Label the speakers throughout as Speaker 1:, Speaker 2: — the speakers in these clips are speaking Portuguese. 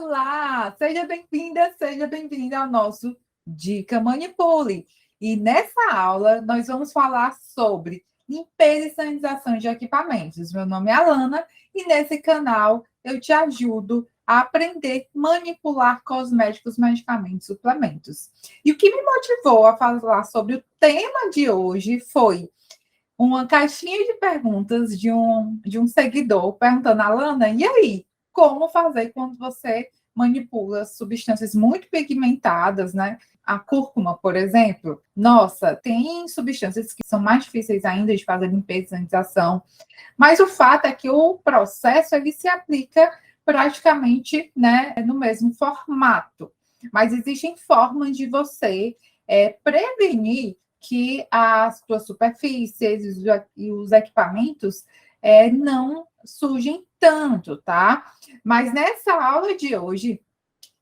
Speaker 1: Olá, seja bem-vinda ao nosso Dica Manipule. E nessa aula nós vamos falar sobre limpeza e sanitização de equipamentos. Meu nome é Alana e nesse canal eu te ajudo a aprender a manipular cosméticos, medicamentos, suplementos. E o que me motivou a falar sobre o tema de hoje foi uma caixinha de perguntas de um seguidor perguntando, Alana, e aí? Como fazer quando você manipula substâncias muito pigmentadas, né? A cúrcuma, por exemplo. Nossa, tem substâncias que são mais difíceis ainda de fazer limpeza e sanitização, mas o fato é que o processo ele se aplica praticamente, né, no mesmo formato. Mas existem formas de você prevenir que as suas superfícies e os equipamentos não sujem tanto, tá? Mas nessa aula de hoje,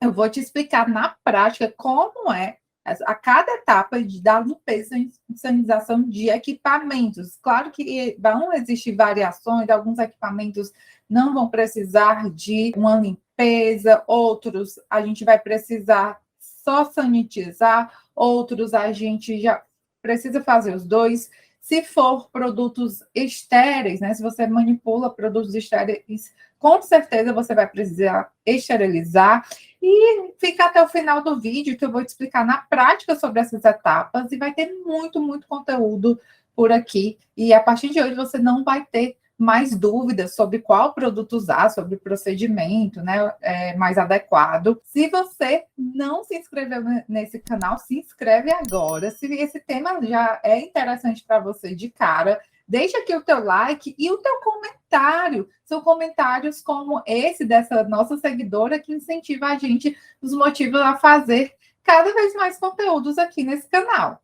Speaker 1: eu vou te explicar na prática como é a cada etapa da limpeza e sanitização de equipamentos. Claro que vão existir variações, alguns equipamentos não vão precisar de uma limpeza, outros a gente vai precisar só sanitizar, outros a gente já precisa fazer os dois. Se for produtos estéreis, né? Se você manipula produtos estéreis, com certeza você vai precisar esterilizar. E fica até o final do vídeo, que eu vou te explicar na prática sobre essas etapas, e vai ter muito, muito conteúdo por aqui. E a partir de hoje você não vai ter mais dúvidas sobre qual produto usar, sobre o procedimento, né, mais adequado. Se você não se inscreveu nesse canal, se inscreve agora. Se esse tema já é interessante para você de cara, deixa aqui o teu like e o teu comentário. São comentários como esse dessa nossa seguidora que incentiva a gente, nos motiva a fazer cada vez mais conteúdos aqui nesse canal.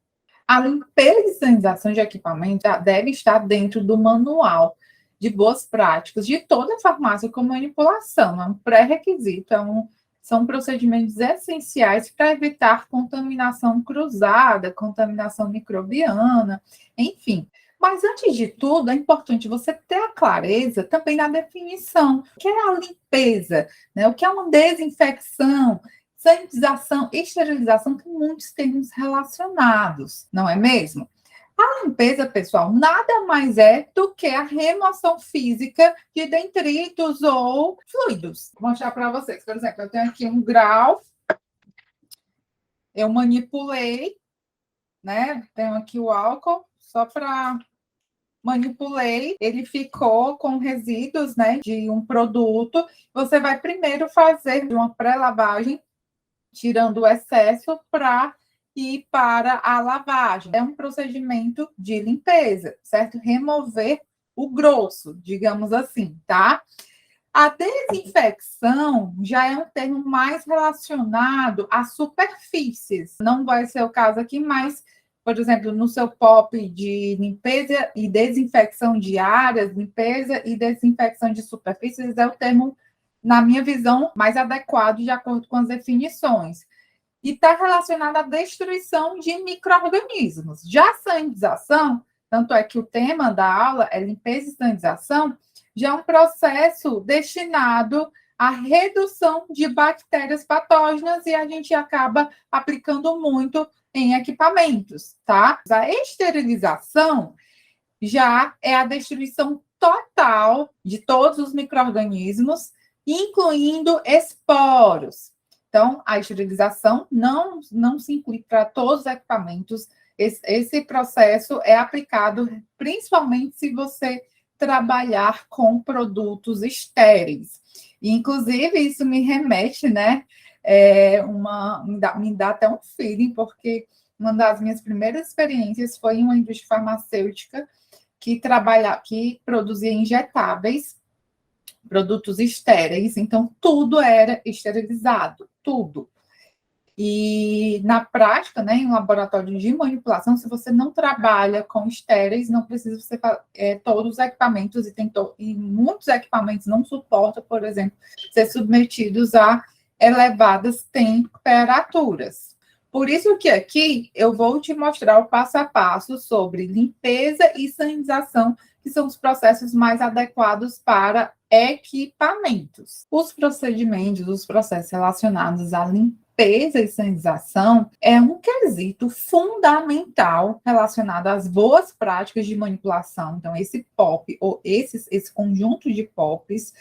Speaker 1: A limpeza e sanitização de equipamento deve estar dentro do manual de boas práticas de toda a farmácia com manipulação. É um pré-requisito, são procedimentos essenciais para evitar contaminação cruzada, contaminação microbiana, enfim. Mas, antes de tudo, é importante você ter a clareza também na definição. O que é a limpeza? Né? O que é uma desinfecção? Sanitização, esterilização, tem muitos termos relacionados, não é mesmo? A limpeza, pessoal, nada mais é do que a remoção física de detritos ou fluidos. Vou mostrar para vocês. Por exemplo, eu tenho aqui um grau, eu manipulei, né? Tenho aqui o álcool, só para manipulei, ele ficou com resíduos, né, de um produto. Você vai primeiro fazer uma pré-lavagem, tirando o excesso para ir para a lavagem. É um procedimento de limpeza, certo? Remover o grosso, digamos assim, tá? A desinfecção já é um termo mais relacionado a superfícies. Não vai ser o caso aqui, mas, por exemplo, no seu POP de limpeza e desinfecção de áreas, limpeza e desinfecção de superfícies é o termo, na minha visão, mais adequado de acordo com as definições. E está relacionado à destruição de micro-organismos. Já a sanitização, tanto é que o tema da aula é limpeza e sanitização, já é um processo destinado à redução de bactérias patógenas e a gente acaba aplicando muito em equipamentos, tá? A esterilização já é a destruição total de todos os micro-organismos, incluindo esporos. Então, a esterilização não se inclui para todos os equipamentos. Esse processo é aplicado principalmente se você trabalhar com produtos estéreis. Inclusive, isso me remete, né? Me dá até um feeling, porque uma das minhas primeiras experiências foi em uma indústria farmacêutica que produzia injetáveis, produtos estéreis, então tudo era esterilizado, tudo. E na prática, né, em um laboratório de manipulação, se você não trabalha com estéreis, não precisa você todos os equipamentos, e muitos equipamentos não suportam, por exemplo, ser submetidos a elevadas temperaturas. Por isso que aqui eu vou te mostrar o passo a passo sobre limpeza e sanitização que são os processos mais adequados para equipamentos. Os procedimentos, os processos relacionados à limpeza e sanitização é um quesito fundamental relacionado às boas práticas de manipulação. Então, esse POP, ou esse conjunto de POPs,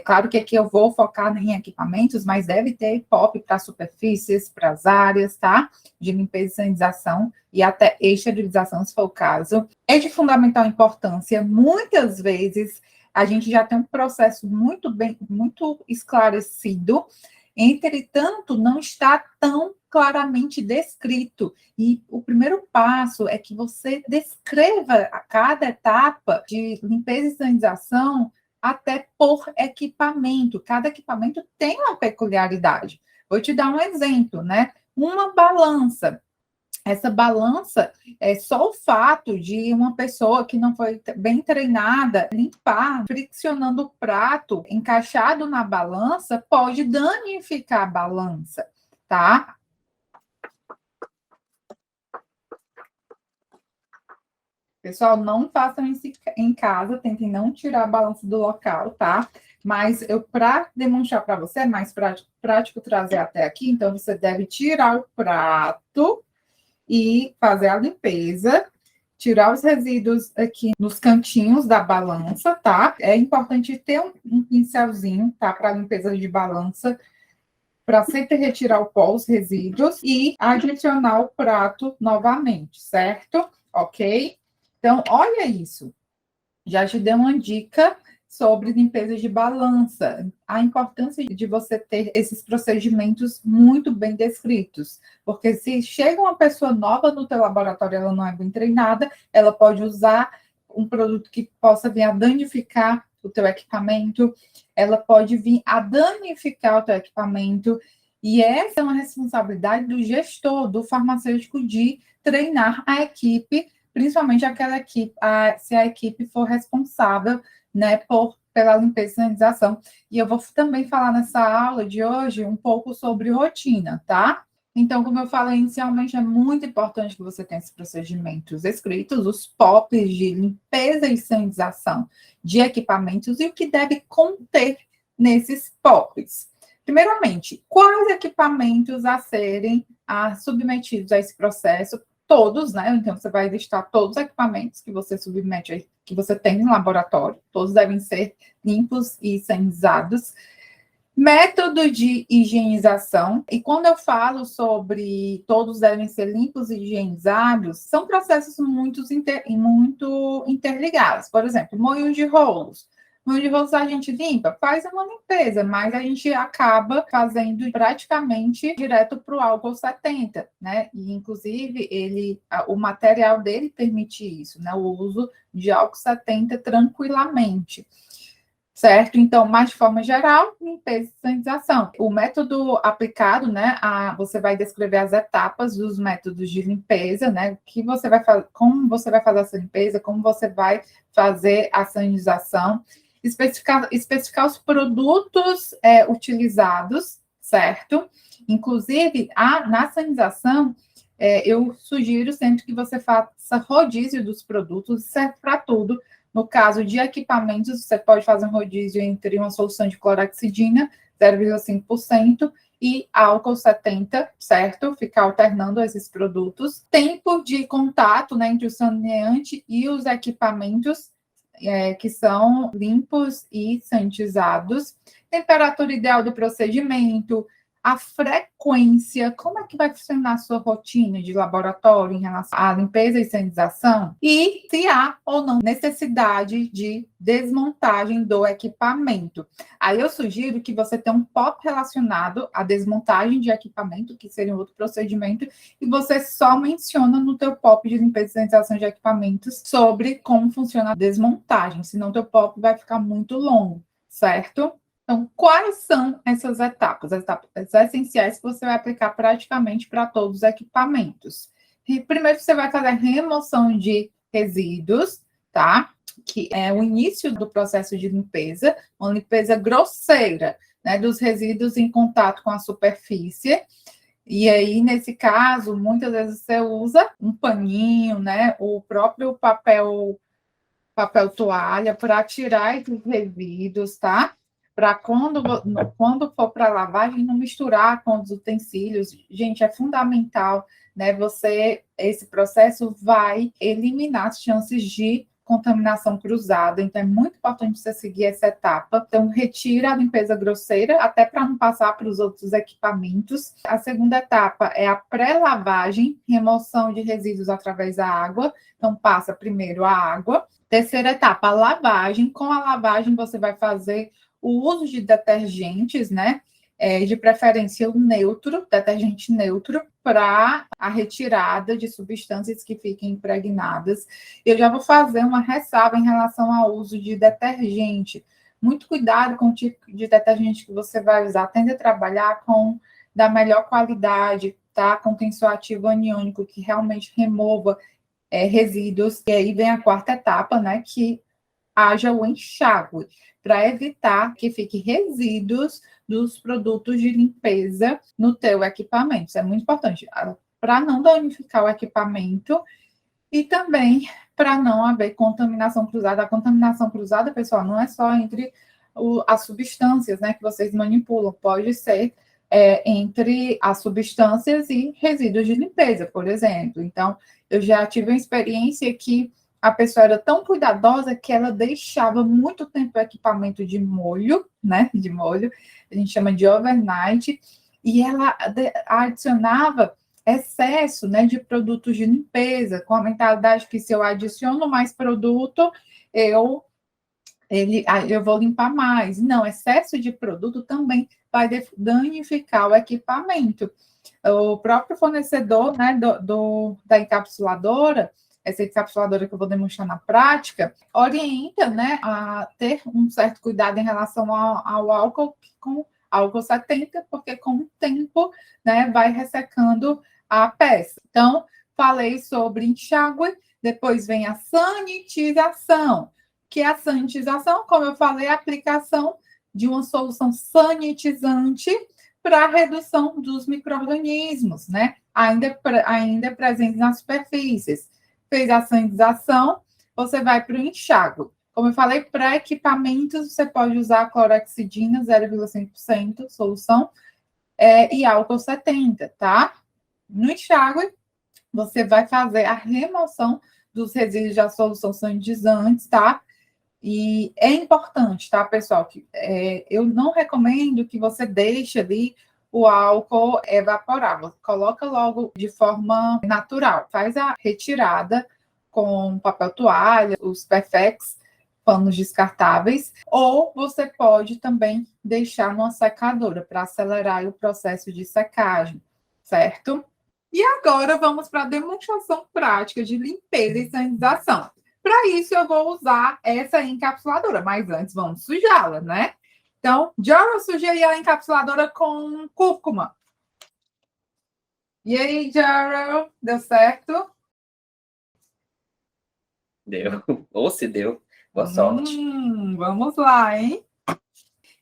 Speaker 1: claro que aqui eu vou focar em equipamentos, mas deve ter POP para superfícies, para as áreas, tá? De limpeza e sanitização e até esterilização, se for o caso. É de fundamental importância. Muitas vezes a gente já tem um processo muito esclarecido, entretanto, não está tão claramente descrito. E o primeiro passo é que você descreva a cada etapa de limpeza e sanitização até por equipamento. Cada equipamento tem uma peculiaridade. Vou te dar um exemplo, né? Uma balança. Essa balança, só o fato de uma pessoa que não foi bem treinada limpar, friccionando o prato encaixado na balança, pode danificar a balança, tá? Pessoal, não façam isso em casa, tentem não tirar a balança do local, tá? Mas para demonstrar para você, é mais prático trazer até aqui, então você deve tirar o prato e fazer a limpeza, tirar os resíduos aqui nos cantinhos da balança, tá? É importante ter um pincelzinho, tá? Para limpeza de balança, para sempre retirar o pó, os resíduos e adicionar o prato novamente, certo? Ok? Então, olha isso. Já te dei uma dica sobre limpeza de balança, a importância de você ter esses procedimentos muito bem descritos, porque se chega uma pessoa nova no teu laboratório, ela não é bem treinada, ela pode usar um produto que possa vir a danificar o teu equipamento, ela pode vir a danificar o teu equipamento, e essa é uma responsabilidade do gestor, do farmacêutico, de treinar a equipe, principalmente aquela equipe, se a equipe for responsável, né, pela limpeza e sanitização. E eu vou também falar nessa aula de hoje um pouco sobre rotina, tá? Então, como eu falei inicialmente, é muito importante que você tenha esses procedimentos escritos, os POPs de limpeza e sanitização de equipamentos e o que deve conter nesses POPs. Primeiramente, quais equipamentos a serem submetidos a esse processo? Todos, né? Então, você vai listar todos os equipamentos que você submete, que você tem no laboratório, todos devem ser limpos e sanitizados. Método de higienização, e quando eu falo sobre todos devem ser limpos e higienizados, são processos muito interligados. Por exemplo, moinho de rolos. Moinho de rolos a gente limpa, faz uma limpeza, mas a gente acaba fazendo praticamente direto para o álcool 70, né? E, inclusive, o material dele permite isso, né? O uso de álcool 70 tranquilamente. Certo? Então, mas de forma geral, limpeza e sanitização. O método aplicado, né? Você vai descrever as etapas dos métodos de limpeza, né? Que você vai fazer, como você vai fazer essa limpeza, como você vai fazer a sanitização, especificar os produtos utilizados, certo? Inclusive, na sanitização, eu sugiro sempre que você faça rodízio dos produtos, serve para tudo. No caso de equipamentos, você pode fazer um rodízio entre uma solução de clorexidina, 0,5%, e álcool 70, certo? Ficar alternando esses produtos. Tempo de contato, né, entre o saneante e os equipamentos, que são limpos e sanitizados. Temperatura ideal do procedimento, a frequência, como é que vai funcionar a sua rotina de laboratório em relação à limpeza e sanitização, e se há ou não necessidade de desmontagem do equipamento. Aí eu sugiro que você tenha um POP relacionado à desmontagem de equipamento, que seria um outro procedimento, e você só menciona no teu POP de limpeza e sanitização de equipamentos sobre como funciona a desmontagem, senão teu POP vai ficar muito longo, certo? Então, quais são essas etapas? As etapas essenciais que você vai aplicar praticamente para todos os equipamentos. E primeiro, você vai fazer a remoção de resíduos, tá? Que é o início do processo de limpeza, uma limpeza grosseira, né? Dos resíduos em contato com a superfície. E aí, nesse caso, muitas vezes você usa um paninho, né? O próprio papel papel toalha para tirar esses resíduos, tá? Para quando for para lavagem, não misturar com os utensílios. Gente, é fundamental, né? Esse processo vai eliminar as chances de contaminação cruzada. Então, é muito importante você seguir essa etapa. Então, retira a limpeza grosseira, até para não passar para os outros equipamentos. A segunda etapa é a pré-lavagem, remoção de resíduos através da água. Então, passa primeiro a água. Terceira etapa, a lavagem. Com a lavagem, você vai fazer o uso de detergentes, né? De preferência o neutro, detergente neutro, para a retirada de substâncias que fiquem impregnadas. Eu já vou fazer uma ressalva em relação ao uso de detergente. Muito cuidado com o tipo de detergente que você vai usar. Tende a trabalhar com da melhor qualidade, tá? Com tensoativo aniônico, que realmente remova resíduos. E aí vem a quarta etapa, né? Que haja o enxágue, para evitar que fique resíduos dos produtos de limpeza no teu equipamento. Isso é muito importante, para não danificar o equipamento e também para não haver contaminação cruzada. A contaminação cruzada, pessoal, não é só entre as substâncias, né, que vocês manipulam, pode ser entre as substâncias e resíduos de limpeza, por exemplo. Então, eu já tive uma experiência que a pessoa era tão cuidadosa que ela deixava muito tempo o equipamento de molho, né? De molho, a gente chama de overnight, e ela adicionava excesso, né, de produtos de limpeza, com a mentalidade que se eu adiciono mais produto, eu vou limpar mais. Não, excesso de produto também vai danificar o equipamento. O próprio fornecedor, né, da encapsuladora, essa encapsuladora que eu vou demonstrar na prática, orienta, né, a ter um certo cuidado em relação ao álcool, com álcool 70, porque com o tempo, né, vai ressecando a peça. Então, falei sobre enxágue, depois vem a sanitização, que é a sanitização, como eu falei, a aplicação de uma solução sanitizante para a redução dos micro-organismos, né? Ainda presentes nas superfícies. Fez a sanitização, você vai para o enxágue. Como eu falei, para equipamentos, você pode usar clorexidina 0,5% solução e álcool 70, tá? No enxágue, você vai fazer a remoção dos resíduos da solução sanitizantes, tá? E é importante, tá, pessoal? Que eu não recomendo que você deixe ali o álcool evaporar. Você coloca logo de forma natural. Faz a retirada com papel toalha, os Perfex, panos descartáveis, ou você pode também deixar numa secadora para acelerar o processo de secagem, certo? E agora vamos para a demonstração prática de limpeza e sanitização. Para isso, eu vou usar essa encapsuladora, mas antes vamos sujá-la, né? Então, já eu sujei a encapsuladora com cúrcuma. E aí, Jarrell, deu certo?
Speaker 2: Deu. Ou se deu. Boa sorte.
Speaker 1: Vamos lá, hein?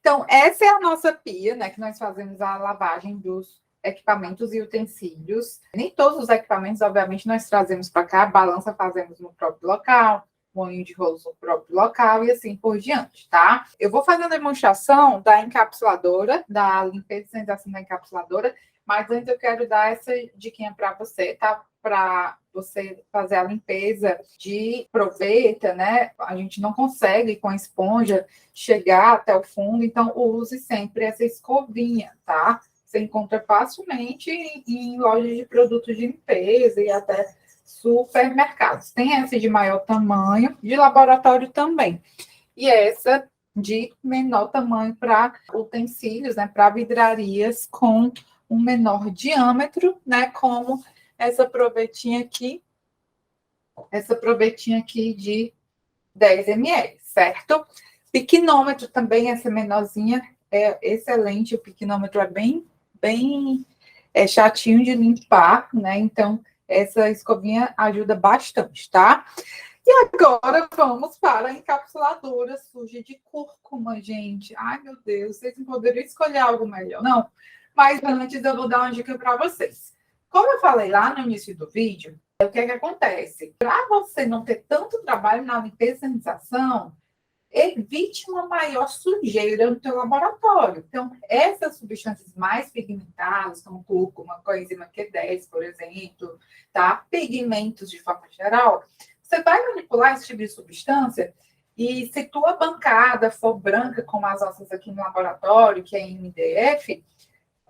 Speaker 1: Então, essa é a nossa pia, né? Que nós fazemos a lavagem dos equipamentos e utensílios. Nem todos os equipamentos, obviamente, nós trazemos para cá. A balança fazemos no próprio local, moinho de rolos no próprio local e assim por diante, tá? Eu vou fazer a demonstração da encapsuladora, da limpeza e sanitização da encapsuladora, mas antes eu quero dar essa diquinha para você, tá? Para você fazer a limpeza de proveta, né? A gente não consegue com a esponja chegar até o fundo, então use sempre essa escovinha, tá? Você encontra facilmente em lojas de produtos de limpeza e até supermercados. Tem essa de maior tamanho, de laboratório também. E essa de menor tamanho para utensílios, né, para vidrarias com um menor diâmetro, né, como essa provetinha aqui de 10 ml, certo? Piquinômetro também, essa menorzinha, é excelente. O piquinômetro é bem chatinho de limpar, né? Então, essa escovinha ajuda bastante, tá? E agora vamos para a encapsuladora suja de cúrcuma, gente. Ai, meu Deus, vocês não poderiam escolher algo melhor, não? Mas antes eu vou dar uma dica para vocês. Como eu falei lá no início do vídeo, O que é que acontece? Para você não ter tanto trabalho na limpeza e sanitização, evite uma maior sujeira no teu laboratório. Então, essas substâncias mais pigmentadas, como cúrcuma, coenzima Q10, por exemplo, tá? Pigmentos de forma geral, você vai manipular esse tipo de substância e se tua bancada for branca, como as nossas aqui no laboratório, que é MDF,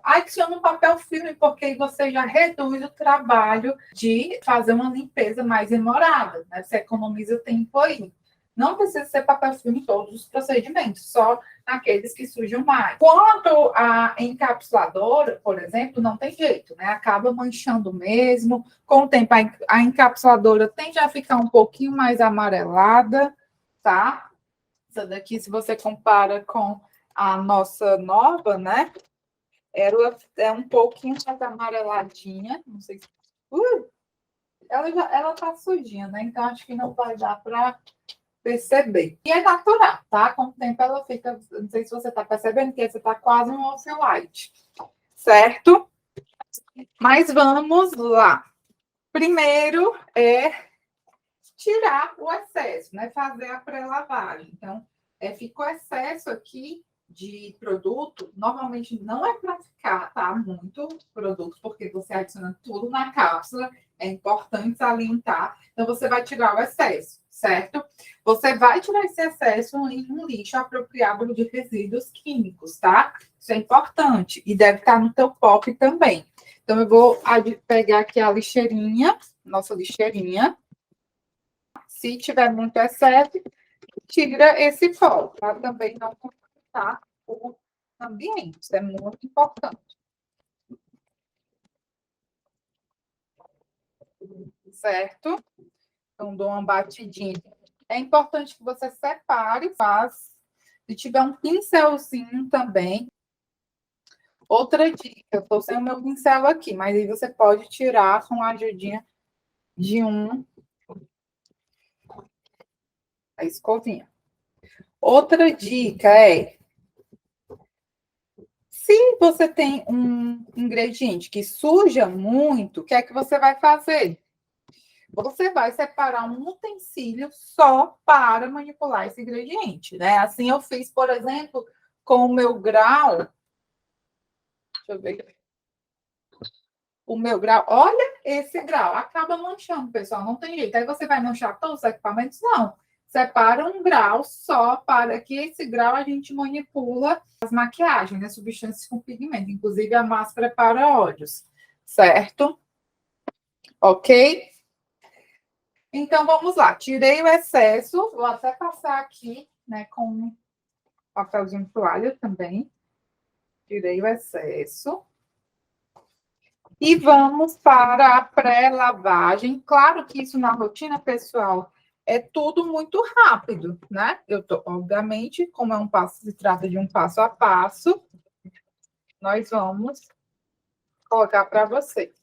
Speaker 1: adiciona um papel filme, porque aí você já reduz o trabalho de fazer uma limpeza mais demorada, né? Você economiza tempo aí. Não precisa ser papel filme em todos os procedimentos, só naqueles que sujam mais. Quanto à encapsuladora, por exemplo, não tem jeito, né? Acaba manchando mesmo. Com o tempo, a encapsuladora tende a ficar um pouquinho mais amarelada, tá? Essa daqui, se você compara com a nossa nova, né? Ela é um pouquinho mais amareladinha. Não sei se. Ela tá sujinha, né? Então acho que não vai dar para perceber. E é natural, tá? Com o tempo ela fica. Não sei se você tá percebendo que você tá quase um off-white, certo? Mas vamos lá. Primeiro é tirar o excesso, né? Fazer a pré-lavagem. Então, ficou excesso aqui de produto, normalmente não é para ficar, tá? Muito produto, porque você adiciona tudo na cápsula, é importante salientar. Então, você vai tirar o excesso, certo? Você vai tirar esse excesso em um lixo apropriado de resíduos químicos, tá? Isso é importante e deve estar no teu pop também. Então, eu vou pegar aqui a lixeirinha, nossa lixeirinha. Se tiver muito excesso, tira esse pó, para também não contaminar o ambiente. Isso é muito importante. Certo? Então, dou uma batidinha. É importante que você separe, faz. Se tiver um pincelzinho também. Outra dica, eu estou sem o meu pincel aqui, mas aí você pode tirar com a ajudinha de a escovinha. Outra dica é: se você tem um ingrediente que suja muito, o que é que você vai fazer? Você vai separar um utensílio só para manipular esse ingrediente, né? Assim eu fiz, por exemplo, com o meu grau. Deixa eu ver. O meu grau, olha esse grau, acaba manchando, pessoal, não tem jeito. Aí você vai manchar todos os equipamentos? Não. Separa um grau só para que esse grau a gente manipula as maquiagens, as substâncias com pigmento, inclusive a máscara para olhos, certo? Ok? Então vamos lá, tirei o excesso, vou até passar aqui, né, com papelzinho de toalha também. Tirei o excesso. E vamos para a pré-lavagem. Claro que isso na rotina pessoal é tudo muito rápido, né? Eu tô, obviamente, como é um passo, se trata de um passo a passo, nós vamos colocar para vocês.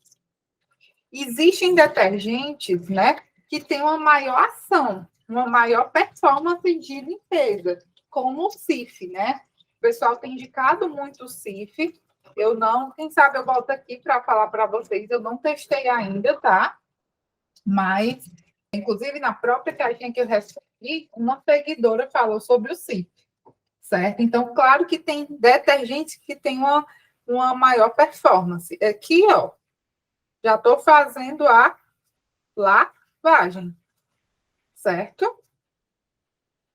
Speaker 1: Existem detergentes, né, que têm uma maior ação, uma maior performance de limpeza, como o Cif, né? O pessoal tem indicado muito o Cif. Eu não, quem sabe eu volto aqui para falar para vocês. Eu não testei ainda, tá? Mas, inclusive, na própria caixinha que eu recebi, uma seguidora falou sobre o Cif, certo? Então, claro que tem detergentes que têm uma maior performance. Aqui, ó, já estou fazendo a lavagem, certo?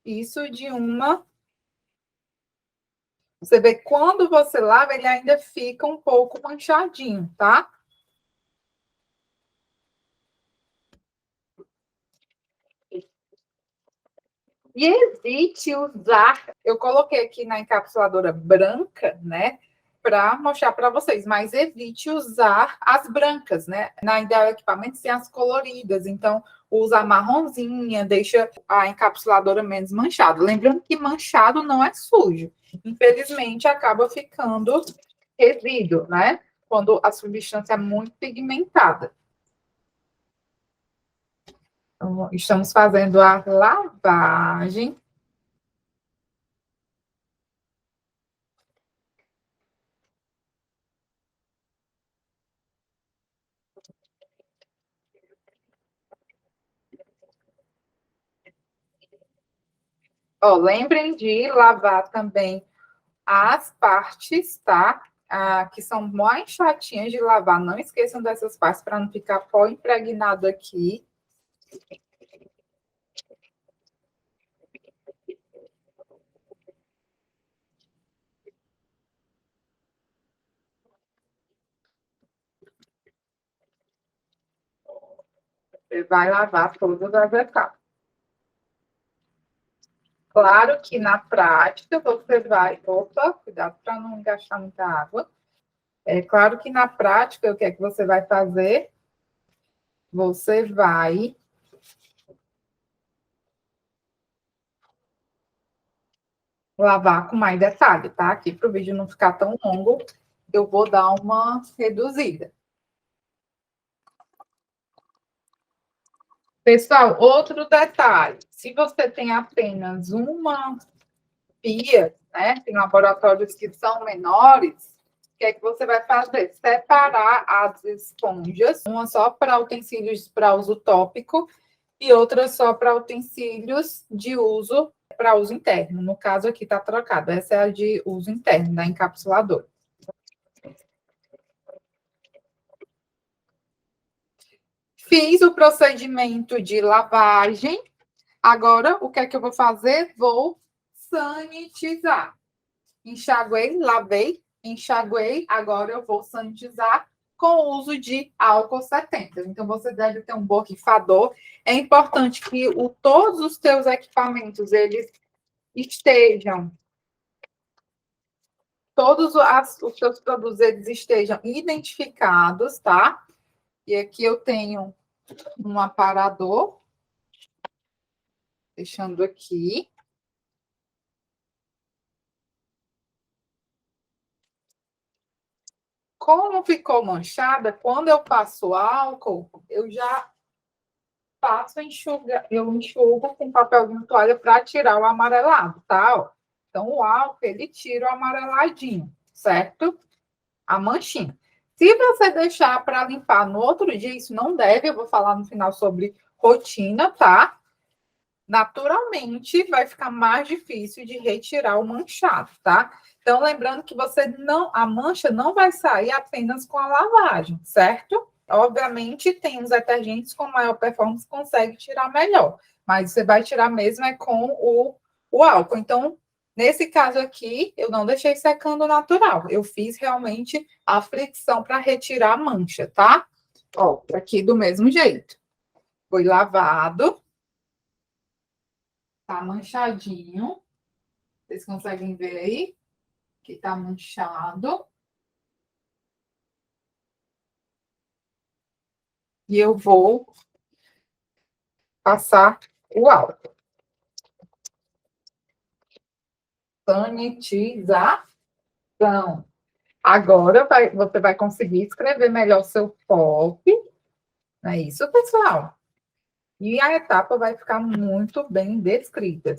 Speaker 1: Isso de uma. Você vê quando você lava, ele ainda fica um pouco manchadinho, tá? E evite usar. Eu coloquei aqui na encapsuladora branca, né? Para mostrar para vocês, mas evite usar as brancas, né? Na Ideal Equipamentos tem as coloridas, então usa a marronzinha, deixa a encapsuladora menos manchada. Lembrando que manchado não é sujo. Infelizmente, acaba ficando resíduo, né? Quando a substância é muito pigmentada. Então, estamos fazendo a lavagem. Ó, lembrem de lavar também as partes, tá? Que são mais chatinhas de lavar. Não esqueçam dessas partes para não ficar pó impregnado aqui. Você vai lavar todas as etapas. Claro que na prática você vai. Opa, cuidado para não gastar muita água. É claro que na prática, o que é que você vai fazer? Você vai lavar com mais detalhe, tá? Aqui para o vídeo não ficar tão longo, eu vou dar uma reduzida. Pessoal, outro detalhe: se você tem apenas uma pia, né? Tem laboratórios que são menores, o que é que você vai fazer? Separar as esponjas, uma só para utensílios para uso tópico e outra só para utensílios de uso para uso interno. No caso aqui está trocado. Essa é a de uso interno, da encapsuladora. Fiz o procedimento de lavagem. Agora, o que é que eu vou fazer? Vou sanitizar. Enxaguei, lavei, enxaguei. Agora eu vou sanitizar com o uso de álcool 70. Então, você deve ter um borrifador. É importante que todos os teus equipamentos, eles estejam, os teus produtos, eles estejam identificados, tá? E aqui eu tenho um aparador, deixando aqui. Como ficou manchada, quando eu passo álcool, eu já passo eu enxugo com papelzinho toalha para tirar o amarelado, tá? Então, o álcool, ele tira o amareladinho, certo? A manchinha. Se você deixar para limpar no outro dia, isso não deve, eu vou falar no final sobre rotina, tá? Naturalmente, vai ficar mais difícil de retirar o manchado, tá? Então, lembrando que a mancha não vai sair apenas com a lavagem, certo? Obviamente, tem uns detergentes com maior performance que consegue tirar melhor, mas você vai tirar mesmo com o álcool. Então, nesse caso aqui, eu não deixei secando natural. Eu fiz realmente a fricção para retirar a mancha, tá? Ó, aqui do mesmo jeito. Foi lavado. Tá manchadinho. Vocês conseguem ver aí? Que tá manchado. E eu vou passar o álcool. Sanitização. Agora você vai conseguir escrever melhor seu POP. Não é isso, pessoal? E a etapa vai ficar muito bem descrita.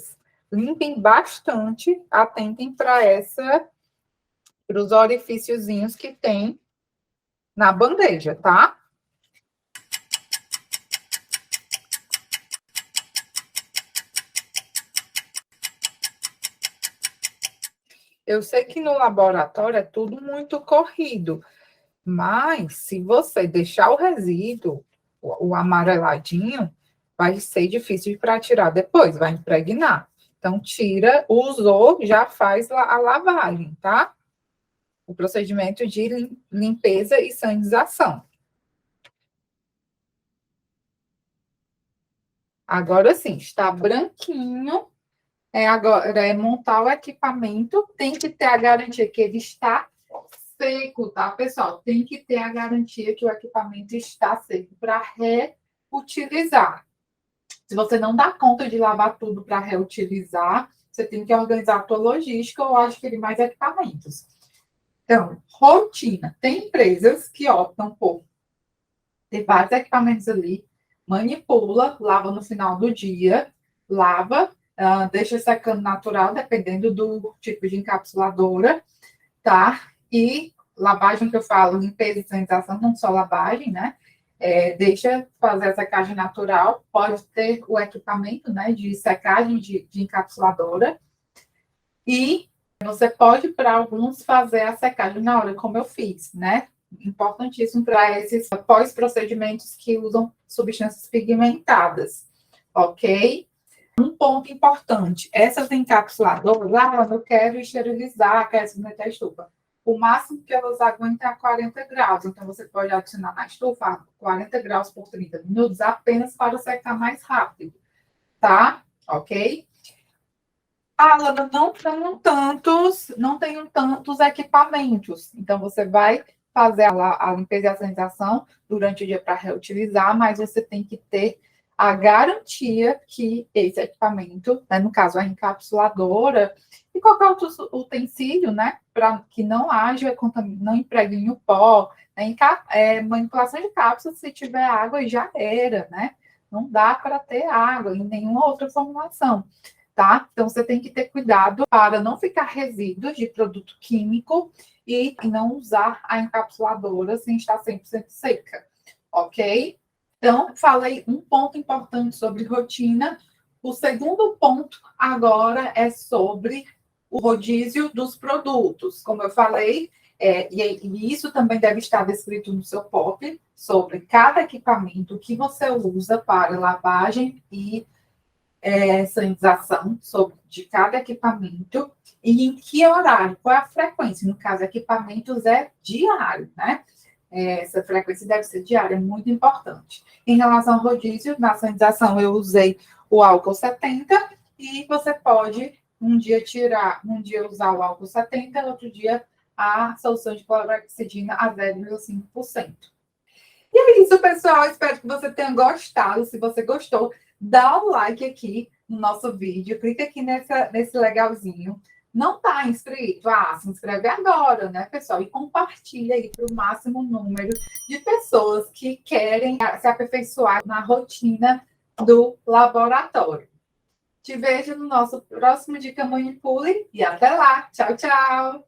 Speaker 1: Limpem bastante, atentem para os orifíciozinhos que tem na bandeja, tá? Eu sei que no laboratório é tudo muito corrido, mas se você deixar o resíduo, o amareladinho, vai ser difícil para tirar depois, vai impregnar. Então, tira, usou, já faz a lavagem, tá? O procedimento de limpeza e sanitização. Agora sim, está branquinho. Agora é montar o equipamento, tem que ter a garantia que ele está seco, tá, pessoal? Tem que ter a garantia que o equipamento está seco para reutilizar. Se você não dá conta de lavar tudo para reutilizar, você tem que organizar a tua logística ou adquirir mais equipamentos. Então, rotina. Tem empresas que optam por ter vários equipamentos ali, manipula, lava no final do dia, lava, deixa secando natural, dependendo do tipo de encapsuladora, tá? E lavagem que eu falo, limpeza e sanitização, não só lavagem, né? deixa fazer a secagem natural, pode ter o equipamento, né, de secagem de encapsuladora, e você pode, para alguns, fazer a secagem na hora, como eu fiz, né? Importantíssimo para esses pós-procedimentos que usam substâncias pigmentadas, ok? Um ponto importante, essas encapsuladoras, eu quero esterilizar, quero submeter a estufa. O máximo que elas aguentam é 40 graus, então você pode adicionar na estufa 40 graus por 30 minutos apenas para secar mais rápido, tá? Ok? Alana, não tenho tantos equipamentos. Então, você vai fazer a limpeza e a sanitização durante o dia para reutilizar, mas você tem que ter a garantia que esse equipamento, né, no caso a encapsuladora, e qualquer outro utensílio, né, para que não haja, não impregne o pó, né, manipulação de cápsulas, se tiver água, já era, né? Não dá para ter água em nenhuma outra formulação. Tá? Então, você tem que ter cuidado para não ficar resíduos de produto químico e não usar a encapsuladora sem estar 100% seca, ok? Então, falei um ponto importante sobre rotina. O segundo ponto agora é sobre o rodízio dos produtos. Como eu falei, e isso também deve estar descrito no seu POP, sobre cada equipamento que você usa para lavagem e sanitização de cada equipamento e em que horário, qual é a frequência. No caso, equipamentos é diário, né? Essa frequência deve ser diária, é muito importante. Em relação ao rodízio, na sanitização eu usei o álcool 70 e você pode um dia usar o álcool 70, outro dia a solução de clorexidina a 0,5%. E é isso, pessoal. Espero que você tenha gostado. Se você gostou, dá um like aqui no nosso vídeo. Clica aqui nesse legalzinho. Não está inscrito? Se inscreve agora, né, pessoal? E compartilha aí para o máximo número de pessoas que querem se aperfeiçoar na rotina do laboratório. Te vejo no nosso próximo Dica Manipule e até lá. Tchau, tchau!